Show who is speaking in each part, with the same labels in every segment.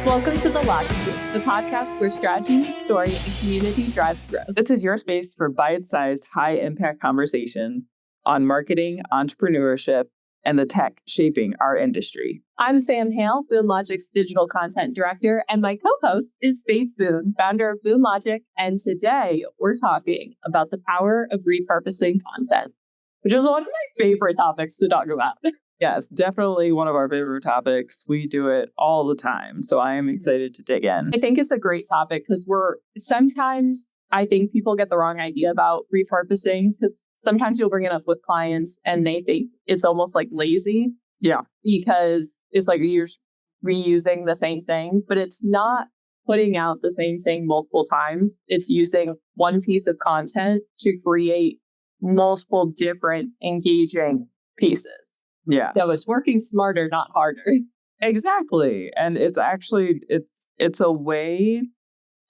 Speaker 1: Welcome to The Logic Group, the podcast where strategy, story, and community drives growth.
Speaker 2: This is your space for bite-sized, high-impact conversation on marketing, entrepreneurship, and the tech shaping our industry.
Speaker 1: I'm Sam Hale, Boone Logic's digital content director, and my co-host is Faith Boone, founder of Boone Logic. And today we're talking about the power of repurposing content, which is one of my favorite topics to talk about.
Speaker 2: Yes, definitely one of our favorite topics. We do it all the time. So I am excited to dig in.
Speaker 1: I think it's a great topic because sometimes I think people get the wrong idea about repurposing because sometimes you'll bring it up with clients and they think it's almost like lazy.
Speaker 2: Yeah.
Speaker 1: Because it's like you're reusing the same thing, but it's not putting out the same thing multiple times. It's using one piece of content to create multiple different engaging pieces.
Speaker 2: Yeah.
Speaker 1: So it's working smarter, not harder.
Speaker 2: Exactly. And it's actually, it's a way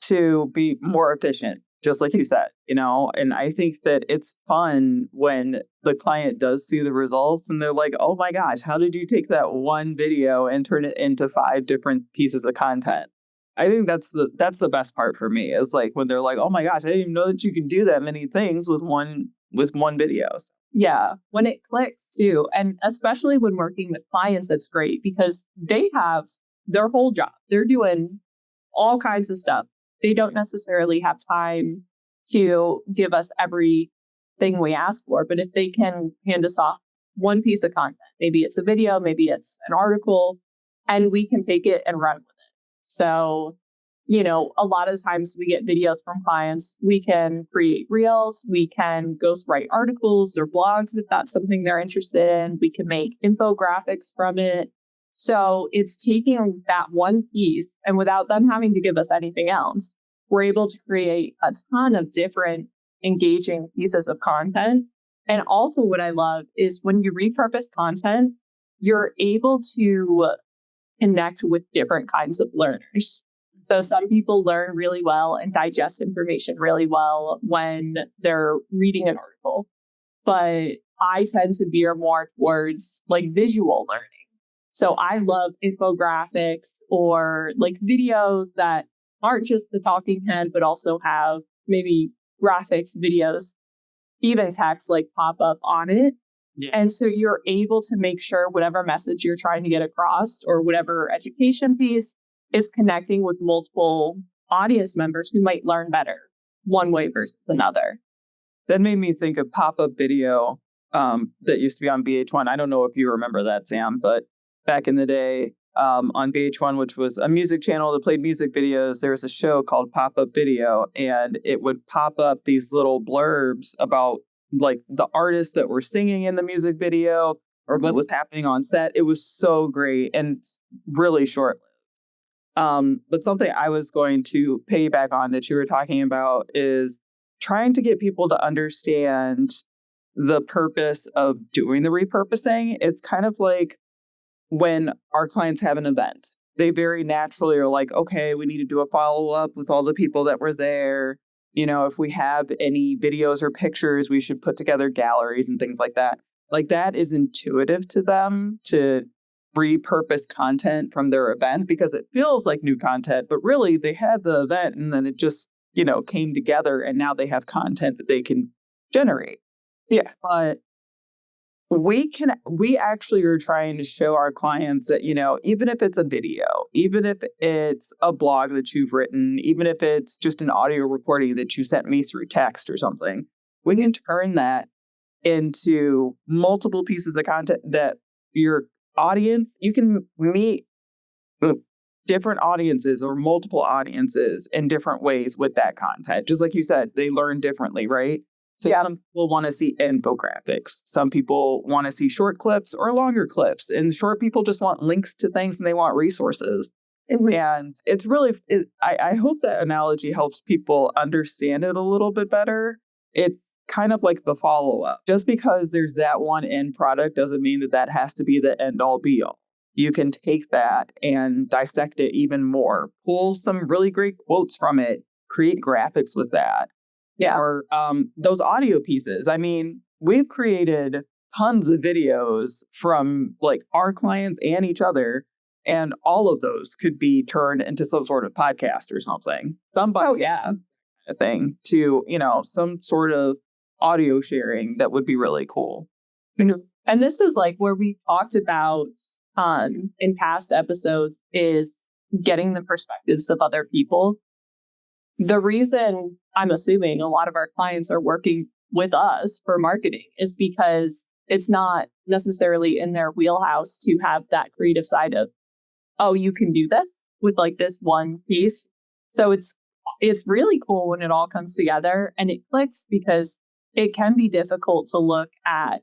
Speaker 2: to be more efficient, just like you said, and I think that it's fun when the client does see the results and they're like, oh my gosh, how did you take that one video and turn it into 5 different pieces of content? I think that's the best part for me is like when they're like, oh my gosh, I didn't even know that you could do that many things with one video.
Speaker 1: Yeah, when it clicks too. And especially when working with clients, that's great because they have their whole job. They're doing all kinds of stuff. They don't necessarily have time to give us everything we ask for. But if they can hand us off one piece of content, maybe it's a video, maybe it's an article, and we can take it and run with it. So, a lot of times we get videos from clients. We can create reels. We can ghostwrite articles or blogs if that's something they're interested in. We can make infographics from it. So it's taking that one piece and without them having to give us anything else, we're able to create a ton of different engaging pieces of content. And also what I love is when you repurpose content, you're able to connect with different kinds of learners. So some people learn really well and digest information really well when they're reading an article. But I tend to veer more towards like visual learning. So I love infographics or like videos that aren't just the talking head, but also have maybe graphics, videos, even text like pop up on it. Yeah. And so you're able to make sure whatever message you're trying to get across or whatever education piece is connecting with multiple audience members who might learn better one way versus another.
Speaker 2: That made me think of pop-up video that used to be on VH1. I don't know if you remember that, Sam, but back in the day on VH1, which was a music channel that played music videos, there was a show called Pop-Up Video, and it would pop up these little blurbs about like the artists that were singing in the music video or what was happening on set. It was so great and really short. But something I was going to piggyback on that you were talking about is trying to get people to understand the purpose of doing the repurposing. It's kind of like when our clients have an event, they very naturally are like, okay, we need to do a follow-up with all the people that were there. If we have any videos or pictures, we should put together galleries and things like that. Like that is intuitive to them to repurpose content from their event because it feels like new content, but really they had the event and then it just, came together and now they have content that they can generate. Yeah. But we actually are trying to show our clients that, even if it's a video, even if it's a blog that you've written, even if it's just an audio recording that you sent me through text or something, we can turn that into multiple pieces of content that your audience, you can meet different audiences or multiple audiences in different ways with that content. Just like you said, they learn differently, right? So some people want to see infographics. Some people want to see short clips or longer clips. And short people just want links to things and they want resources. And it's really, I hope that analogy helps people understand it a little bit better. It's kind of like the follow-up. Just because there's that one end product doesn't mean that has to be the end all be all. You can take that and dissect it even more, pull some really great quotes from it, create graphics with that. Yeah. Or those audio pieces. I mean, we've created tons of videos from like our clients and each other And all of those could be turned into some sort of podcast or something. Somebody,
Speaker 1: Oh, yeah.
Speaker 2: thing to, some sort of audio sharing that would be really cool.
Speaker 1: And this is like where we talked about in past episodes is getting the perspectives of other people. The reason I'm assuming a lot of our clients are working with us for marketing is because it's not necessarily in their wheelhouse to have that creative side of, oh, you can do this with like this one piece. So it's really cool when it all comes together and it clicks, because it can be difficult to look at,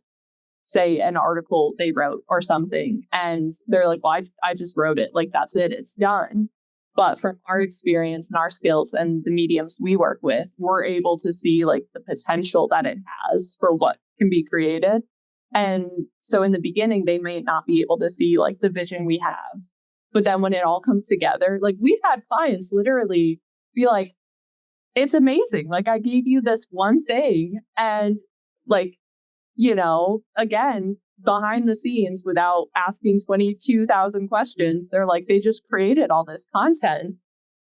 Speaker 1: say, an article they wrote or something, and they're like, well, I just wrote it. Like, that's it. It's done. But from our experience and our skills and the mediums we work with, we're able to see like the potential that it has for what can be created. And so in the beginning, they may not be able to see like the vision we have. But then when it all comes together, like we've had clients literally be like, it's amazing. Like, I gave you this one thing, and like, again, behind the scenes, without asking 22,000 questions, they're like, they just created all this content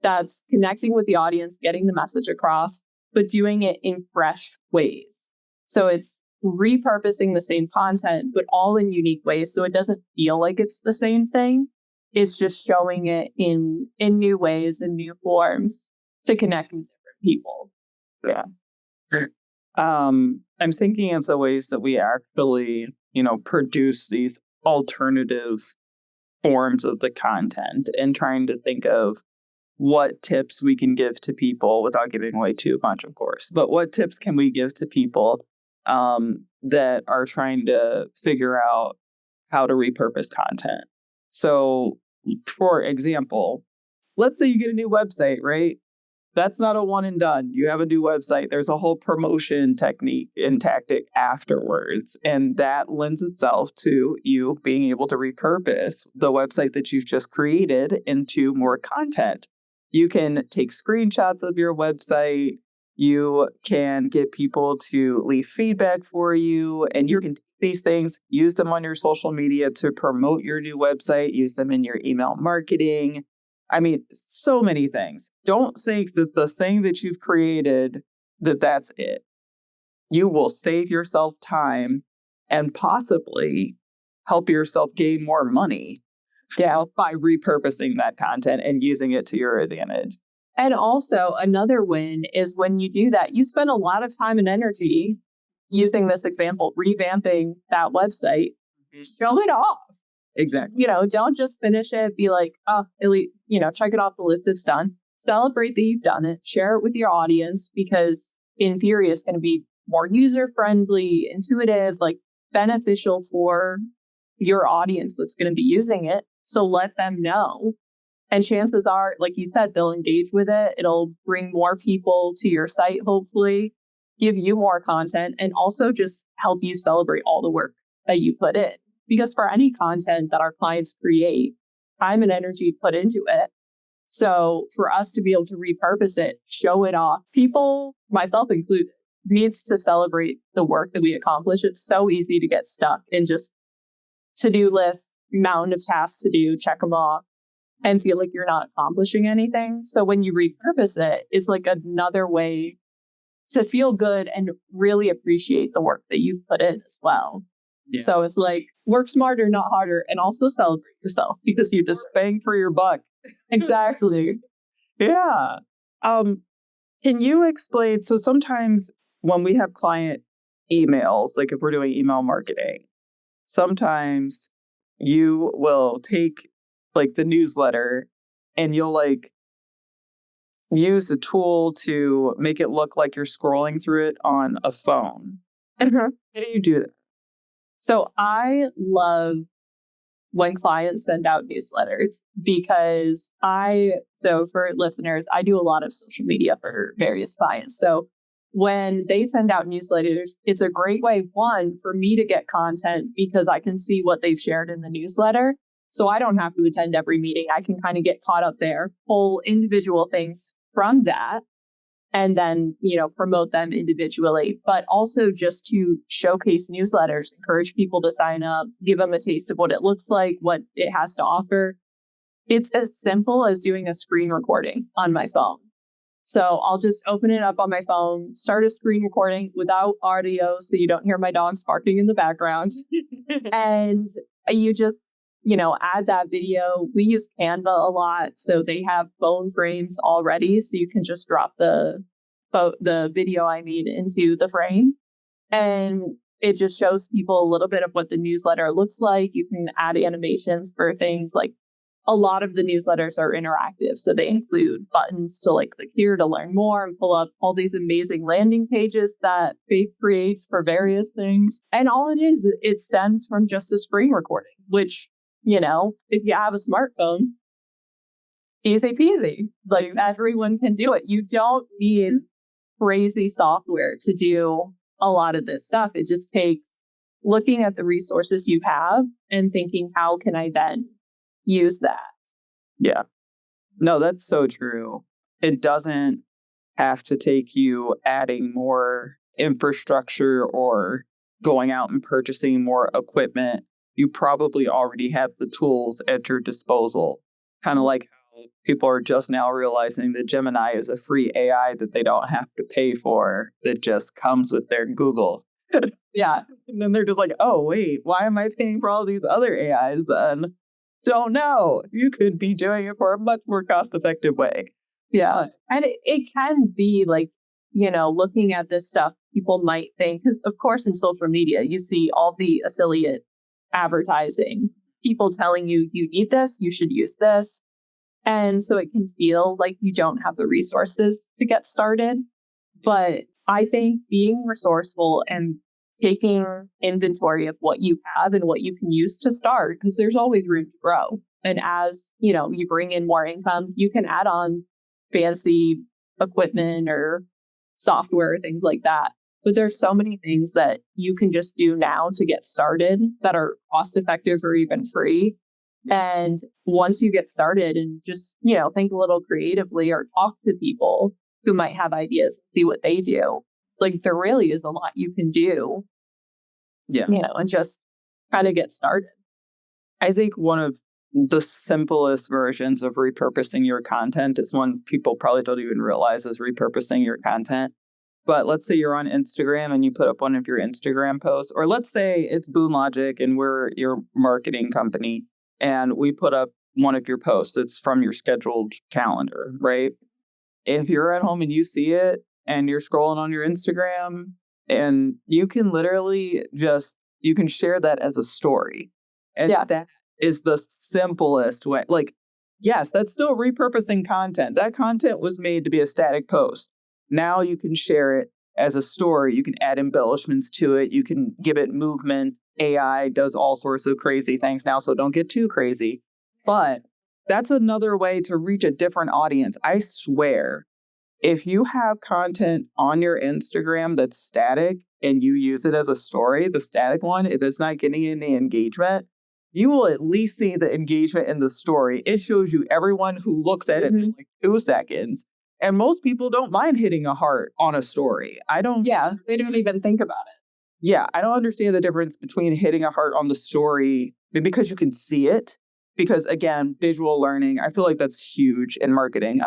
Speaker 1: that's connecting with the audience, getting the message across, but doing it in fresh ways. So it's repurposing the same content, but all in unique ways. So it doesn't feel like it's the same thing. It's just showing it in new ways and new forms to connect with different people.
Speaker 2: Yeah. I'm thinking of the ways that we actually, produce these alternative forms of the content, and trying to think of what tips we can give to people without giving away too much, of course. But what tips can we give to people that are trying to figure out how to repurpose content? So, for example, let's say you get a new website, right? That's not a one and done. You have a new website. There's a whole promotion technique and tactic afterwards. And that lends itself to you being able to repurpose the website that you've just created into more content. You can take screenshots of your website. You can get people to leave feedback for you. And you can take these things, use them on your social media to promote your new website, use them in your email marketing. I mean, so many things. Don't think that the thing that you've created, that's it. You will save yourself time and possibly help yourself gain more money by repurposing that content and using it to your advantage.
Speaker 1: And also another win is when you do that, you spend a lot of time and energy using this example, revamping that website. Show it off.
Speaker 2: Exactly.
Speaker 1: Don't just finish it, be like, oh, at least, check it off the list, it's done. Celebrate that you've done it, share it with your audience, because in theory, it's going to be more user-friendly, intuitive, like beneficial for your audience that's going to be using it. So let them know. And chances are, like you said, they'll engage with it. It'll bring more people to your site, hopefully, give you more content, and also just help you celebrate all the work that you put in. Because for any content that our clients create, time and energy put into it. So for us to be able to repurpose it, show it off, people, myself included, needs to celebrate the work that we accomplish. It's so easy to get stuck in just to-do lists, mountain of tasks to do, check them off, and feel like you're not accomplishing anything. So when you repurpose it, it's like another way to feel good and really appreciate the work that you've put in as well. Yeah. So it's like, work smarter, not harder, and also celebrate yourself because you just
Speaker 2: bang for your buck.
Speaker 1: Exactly.
Speaker 2: Yeah. Can you explain? So sometimes when we have client emails, like if we're doing email marketing, sometimes you will take like the newsletter and you'll like use a tool to make it look like you're scrolling through it on a phone.
Speaker 1: Mm-hmm.
Speaker 2: How do you do that?
Speaker 1: So I love when clients send out newsletters because so for listeners, I do a lot of social media for various clients. So when they send out newsletters, it's a great way, one, for me to get content because I can see what they've shared in the newsletter. So I don't have to attend every meeting. I can kind of get caught up there, pull individual things from that, and then, promote them individually, but also just to showcase newsletters, encourage people to sign up, give them a taste of what it looks like, what it has to offer. It's as simple as doing a screen recording on my phone. So I'll just open it up on my phone, start a screen recording without audio so you don't hear my dogs barking in the background. And you just, add that video. We use Canva a lot. So they have phone frames already. So you can just drop the video I made into the frame. And it just shows people a little bit of what the newsletter looks like. You can add animations for things like a lot of the newsletters are interactive. So they include buttons to click here to learn more and pull up all these amazing landing pages that Faith creates for various things. And all it stems from just a screen recording, which, if you have a smartphone, easy peasy. Everyone can do it. You don't need crazy software to do a lot of this stuff. It just takes looking at the resources you have and thinking, how can I then use that?
Speaker 2: Yeah. No, that's so true. It doesn't have to take you adding more infrastructure or going out and purchasing more equipment. You probably already have the tools at your disposal. Kind of like how people are just now realizing that Gemini is a free AI that they don't have to pay for, that just comes with their Google.
Speaker 1: Yeah.
Speaker 2: And then they're just like, oh, wait, why am I paying for all these other AIs then? Don't know. You could be doing it for a much more cost-effective way.
Speaker 1: Yeah. And it can be looking at this stuff, people might think, because of course in social media, you see all the affiliate advertising, people telling you, you need this, you should use this. And so it can feel like you don't have the resources to get started. But I think being resourceful and taking inventory of what you have and what you can use to start, because there's always room to grow. And as, you bring in more income, you can add on fancy equipment or software, things like that. But there's so many things that you can just do now to get started that are cost effective or even free. And once you get started and just, think a little creatively or talk to people who might have ideas and see what they do, there really is a lot you can do.
Speaker 2: Yeah.
Speaker 1: And just kind of get started.
Speaker 2: I think one of the simplest versions of repurposing your content is one people probably don't even realize is repurposing your content. But let's say you're on Instagram and you put up one of your Instagram posts, or let's say it's Boone Logic and we're your marketing company and we put up one of your posts. It's from your scheduled calendar, right? If you're at home and you see it and you're scrolling on your Instagram, and you can literally you can share that as a story. And that is the simplest way. Yes, that's still repurposing content. That content was made to be a static post. Now you can share it as a story. You can add embellishments to it. You can give it movement. AI does all sorts of crazy things now, so don't get too crazy. But that's another way to reach a different audience. I swear, if you have content on your Instagram that's static and you use it as a story, the static one, if it's not getting any engagement, you will at least see the engagement in the story. It shows you everyone who looks at it in 2 seconds. And most people don't mind hitting a heart on a story.
Speaker 1: They don't even think about it.
Speaker 2: Yeah, I don't understand the difference between hitting a heart on the story because you can see it. Because again, visual learning, I feel like that's huge in marketing.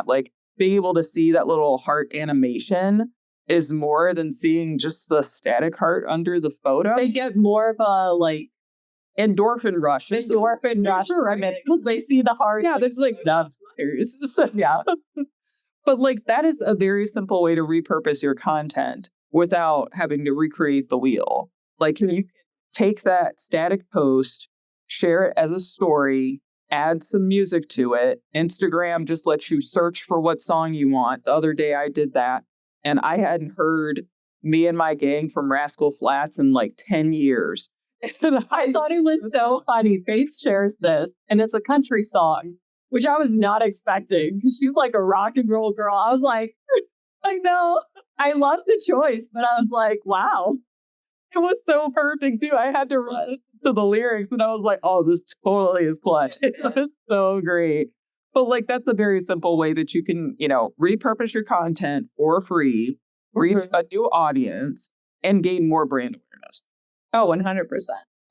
Speaker 2: Being able to see that little heart animation is more than seeing just the static heart under the photo.
Speaker 1: They get more of a
Speaker 2: endorphin rush.
Speaker 1: Endorphin rush. They see the heart.
Speaker 2: Yeah, there's so, yeah. But that is a very simple way to repurpose your content without having to recreate the wheel. You can take that static post, share it as a story, add some music to it. Instagram just lets you search for what song you want. The other day I did that, and I hadn't heard Me and My Gang from Rascal Flatts in 10 years.
Speaker 1: And I thought it was so funny. Faith shares this, and it's a country song, which I was not expecting because she's like a rock and roll girl. I was like, I know, I love the choice, but I was like, wow.
Speaker 2: It was so perfect too. I had to listen to the lyrics and I was like, oh, this totally is clutch. It was so great. But that's a very simple way that you can, repurpose your content for free, reach a new audience, and gain more brand awareness.
Speaker 1: Oh, 100%.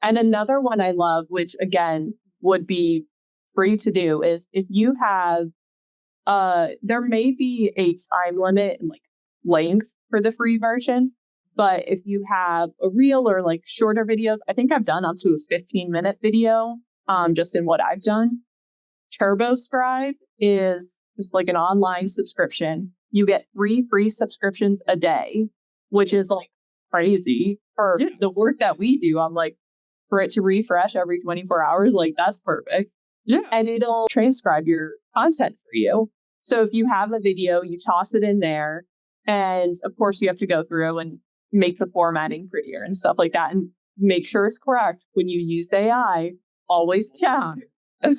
Speaker 1: And another one I love, which again would be free to do is if you have, there may be a time limit and like length for the free version, but if you have a reel or like shorter videos, I think I've done up to a 15-minute video, just in what I've done. TurboScribe is just like an online subscription. You get 3 free subscriptions a day, which is like crazy for the work that we do. I'm like, for it to refresh every 24 hours, like that's perfect.
Speaker 2: Yeah.
Speaker 1: And it'll transcribe your content for you. So if you have a video, you toss it in there. And of course, you have to go through and make the formatting prettier and stuff like that and make sure it's correct. When you use AI, always check.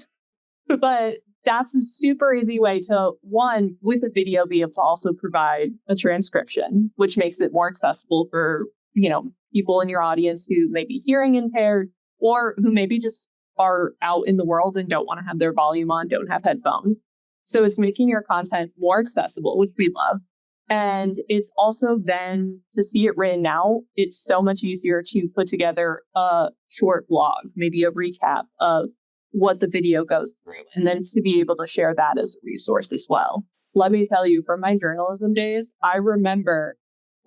Speaker 1: But that's a super easy way to, one, with a video, be able to also provide a transcription, which makes it more accessible for, people in your audience who may be hearing impaired or who maybe just are out in the world and don't want to have their volume on, don't have headphones. So it's making your content more accessible, which we love. And it's also then to see it written out, it's so much easier to put together a short blog, maybe a recap of what the video goes through, and then to be able to share that as a resource as well. Let me tell you, from my journalism days, I remember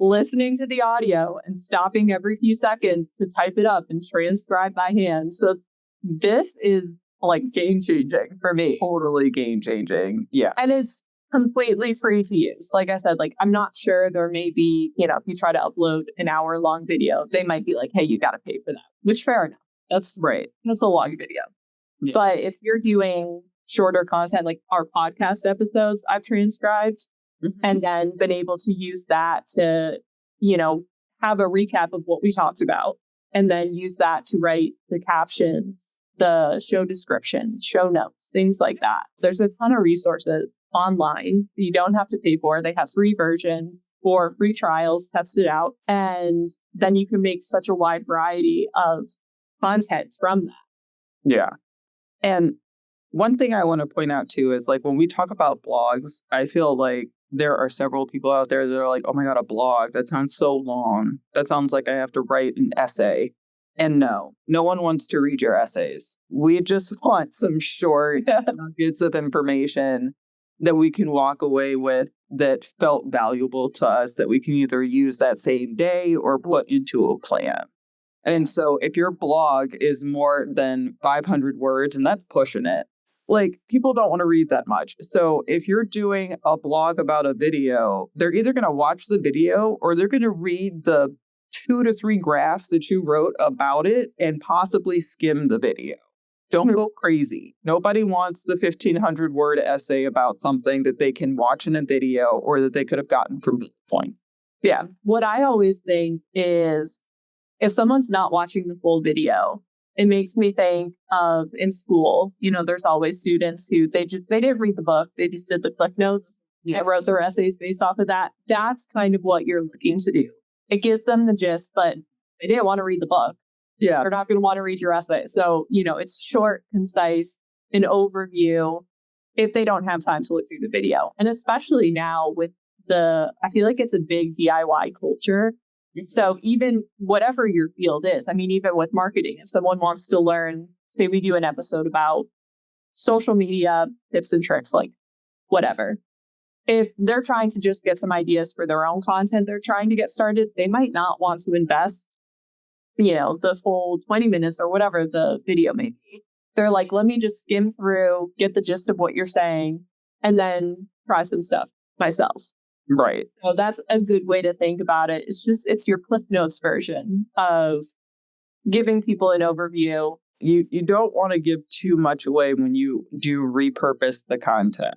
Speaker 1: listening to the audio and stopping every few seconds to type it up and transcribe by hand. So this is like game changing for me.
Speaker 2: Totally game changing. Yeah.
Speaker 1: And it's completely free to use. Like I said, like I'm not sure, there may be, if you try to upload an hour-long video, they might be like, hey, you got to pay for that, which fair enough. That's right. That's a long video. Yeah. But if you're doing shorter content, like our podcast episodes, I've transcribed and then been able to use that to, have a recap of what we talked about and then use that to write the captions, the show description, show notes, things like that. There's a ton of resources online that you don't have to pay for. They have free versions or free trials, test it out. And then you can make such a wide variety of content from that.
Speaker 2: Yeah. And one thing I want to point out too is like when we talk about blogs, I feel like there are several people out there that are like, oh my God, a blog, that sounds so long. That sounds like I have to write an essay. And no one wants to read your essays. We just want some short nuggets of information that we can walk away with that felt valuable to us, that we can either use that same day or put into a plan. And so if your blog is more than 500 words, and that's pushing it, like people don't want to read that much. So if you're doing a blog about a video, they're either going to watch the video or they're going to read the 2 to 3 graphs that you wrote about it and possibly skim the video. Don't go crazy. Nobody wants the 1,500 word essay about something that they can watch in a video or that they could have gotten from bullet point.
Speaker 1: Yeah. What I always think is if someone's not watching the full video, it makes me think of in school, there's always students who they didn't read the book. They just did the click notes and wrote their essays based off of that. That's kind of what you're looking to do. It gives them the gist, but they didn't want to read the book.
Speaker 2: Yeah.
Speaker 1: They're not going to want to read your essay. So, it's short, concise, an overview if they don't have time to look through the video. And especially now with I feel like it's a big DIY culture. So even whatever your field is, even with marketing, if someone wants to learn, say we do an episode about social media tips and tricks, like whatever. If they're trying to just get some ideas for their own content, they're trying to get started, they might not want to invest, the full 20 minutes or whatever the video may be. They're like, let me just skim through, get the gist of what you're saying, and then try some stuff myself.
Speaker 2: Right.
Speaker 1: So that's a good way to think about it. It's your Cliff Notes version of giving people an overview.
Speaker 2: You don't want to give too much away when you do repurpose the content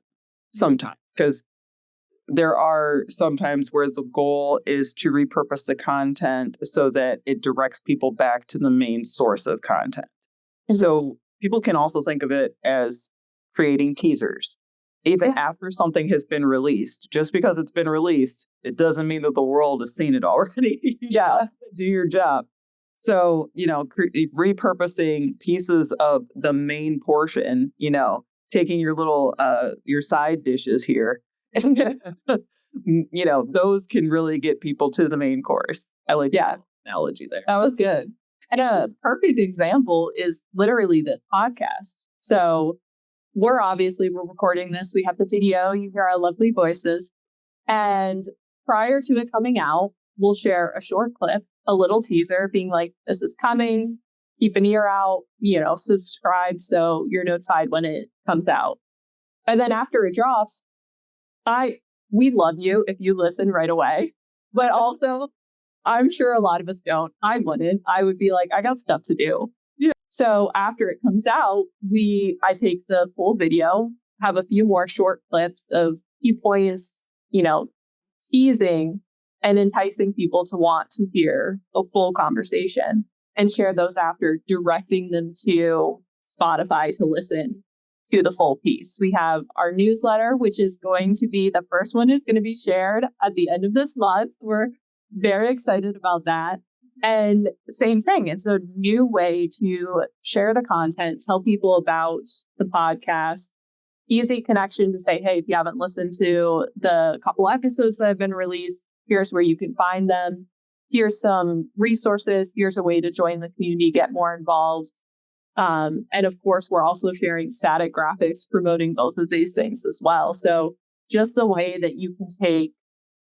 Speaker 2: sometimes, because there are sometimes where the goal is to repurpose the content so that it directs people back to the main source of content. Mm-hmm. So people can also think of it as creating teasers. Even after something has been released, just because it's been released, it doesn't mean that the world has seen it already.
Speaker 1: Yeah.
Speaker 2: Do your job. So, repurposing pieces of the main portion, taking your little, your side dishes here, those can really get people to the main course. I like that analogy there.
Speaker 1: That was good. And a perfect example is literally this podcast. So we're recording this. We have the video. You hear our lovely voices. And prior to it coming out, we'll share a short clip, a little teaser being like, this is coming. Keep an ear out, subscribe so you're notified when it comes out. And then after it drops, we love you if you listen right away. But also, I'm sure a lot of us don't. I wouldn't. I would be like, I got stuff to do.
Speaker 2: Yeah.
Speaker 1: So after it comes out, I take the full video, have a few more short clips of key points, teasing and enticing people to want to hear the full conversation, and share those after, directing them to Spotify to listen to the full piece. We have our newsletter, which is going to be, the first one is going to be shared at the end of this month. We're very excited about that. And same thing. It's a new way to share the content, tell people about the podcast, easy connection to say, hey, if you haven't listened to the couple episodes that have been released, here's where you can find them. Here's some resources. Here's a way to join the community, get more involved. And of course, we're also sharing static graphics, promoting both of these things as well. So just the way that you can take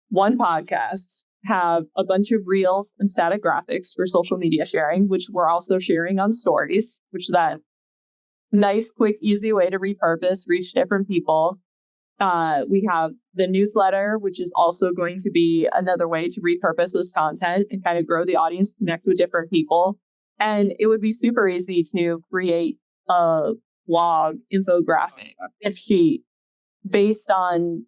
Speaker 1: one podcast, have a bunch of reels and static graphics for social media sharing, which we're also sharing on stories, which that nice, quick, easy way to repurpose, reach different people. We have the newsletter, which is also going to be another way to repurpose this content and kind of grow the audience, connect with different people. And it would be super easy to create a blog, infographic, and sheet based on,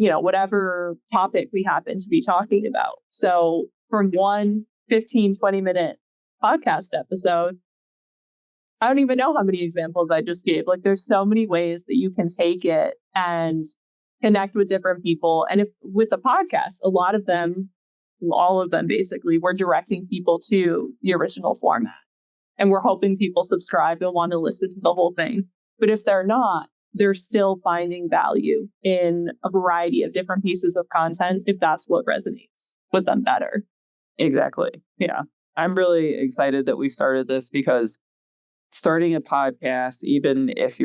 Speaker 1: whatever topic we happen to be talking about. So from one 15, 20-minute podcast episode, I don't even know how many examples I just gave. Like, there's so many ways that you can take it and connect with different people. And if with the podcast, a lot of them, all of them basically, we're directing people to the original format. And we're hoping people subscribe and want to listen to the whole thing. But if they're not, they're still finding value in a variety of different pieces of content if that's what resonates with them better.
Speaker 2: Exactly. Yeah. I'm really excited that we started this, because starting a podcast, even if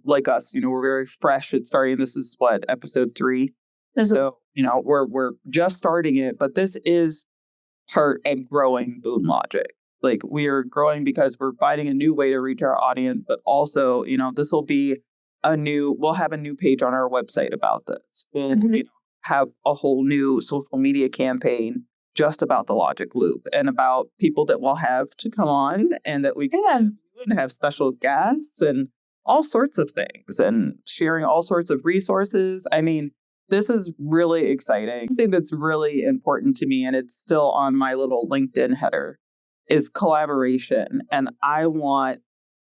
Speaker 2: like us, we're very fresh at starting. This is episode 3. So, we're just starting it, but this is part of growing Boone Logic. Like, we are growing because we're finding a new way to reach our audience, but also, this will be we'll have a new page on our website about this. We'll have a whole new social media campaign just about the Logic Loop and about people that we'll have to come on and that we can have special guests and all sorts of things, and sharing all sorts of resources. I mean, this is really exciting. The thing that's really important to me, and it's still on my little LinkedIn header, is collaboration. And I want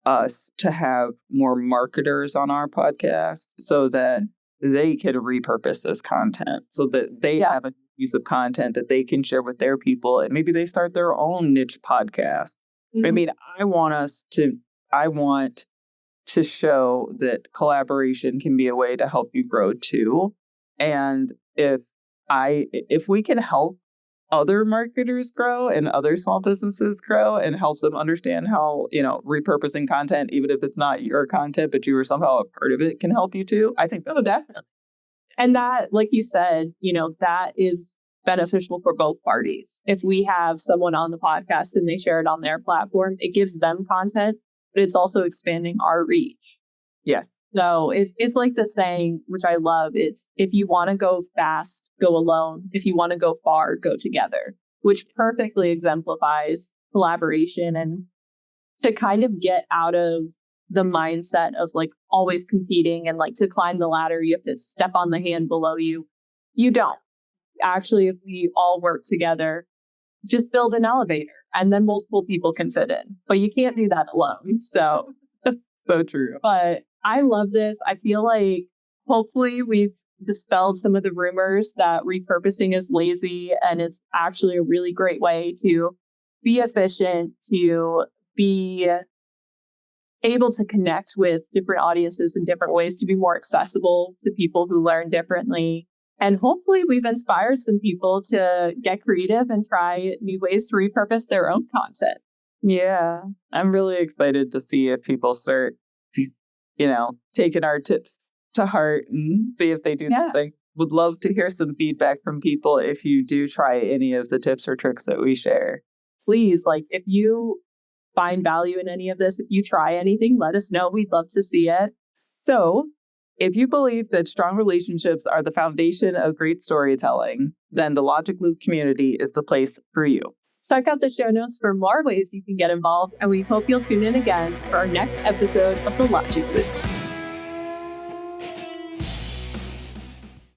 Speaker 2: us to have more marketers on our podcast so that they can repurpose this content, so that they have a piece of content that they can share with their people, and maybe they start their own niche podcast. Mm-hmm. I mean, I want to show that collaboration can be a way to help you grow too. And if we can help other marketers grow and other small businesses grow and helps them understand how, repurposing content, even if it's not your content, but you are somehow a part of it, can help you too, I think that's
Speaker 1: definitely. And that, like you said, that is beneficial for both parties. If we have someone on the podcast and they share it on their platform, it gives them content, but it's also expanding our reach.
Speaker 2: Yes.
Speaker 1: So it's like the saying, which I love, it's, if you want to go fast, go alone. If you want to go far, go together, which perfectly exemplifies collaboration, and to kind of get out of the mindset of like always competing and like to climb the ladder, you have to step on the hand below you. You don't. Actually, if we all work together, just build an elevator and then multiple people can fit in. But you can't do that alone. So
Speaker 2: true.
Speaker 1: But I love this. I feel like hopefully we've dispelled some of the rumors that repurposing is lazy, and it's actually a really great way to be efficient, to be able to connect with different audiences in different ways, to be more accessible to people who learn differently. And hopefully we've inspired some people to get creative and try new ways to repurpose their own content.
Speaker 2: Yeah, I'm really excited to see if people start taking our tips to heart and see if they do something. Would love to hear some feedback from people if you do try any of the tips or tricks that we share.
Speaker 1: Please, if you find value in any of this, if you try anything, let us know. We'd love to see it.
Speaker 2: So if you believe that strong relationships are the foundation of great storytelling, then the Logic Loop community is the place for you.
Speaker 1: Check out the show notes for more ways you can get involved, and we hope you'll tune in again for our next episode of the Logic Loop.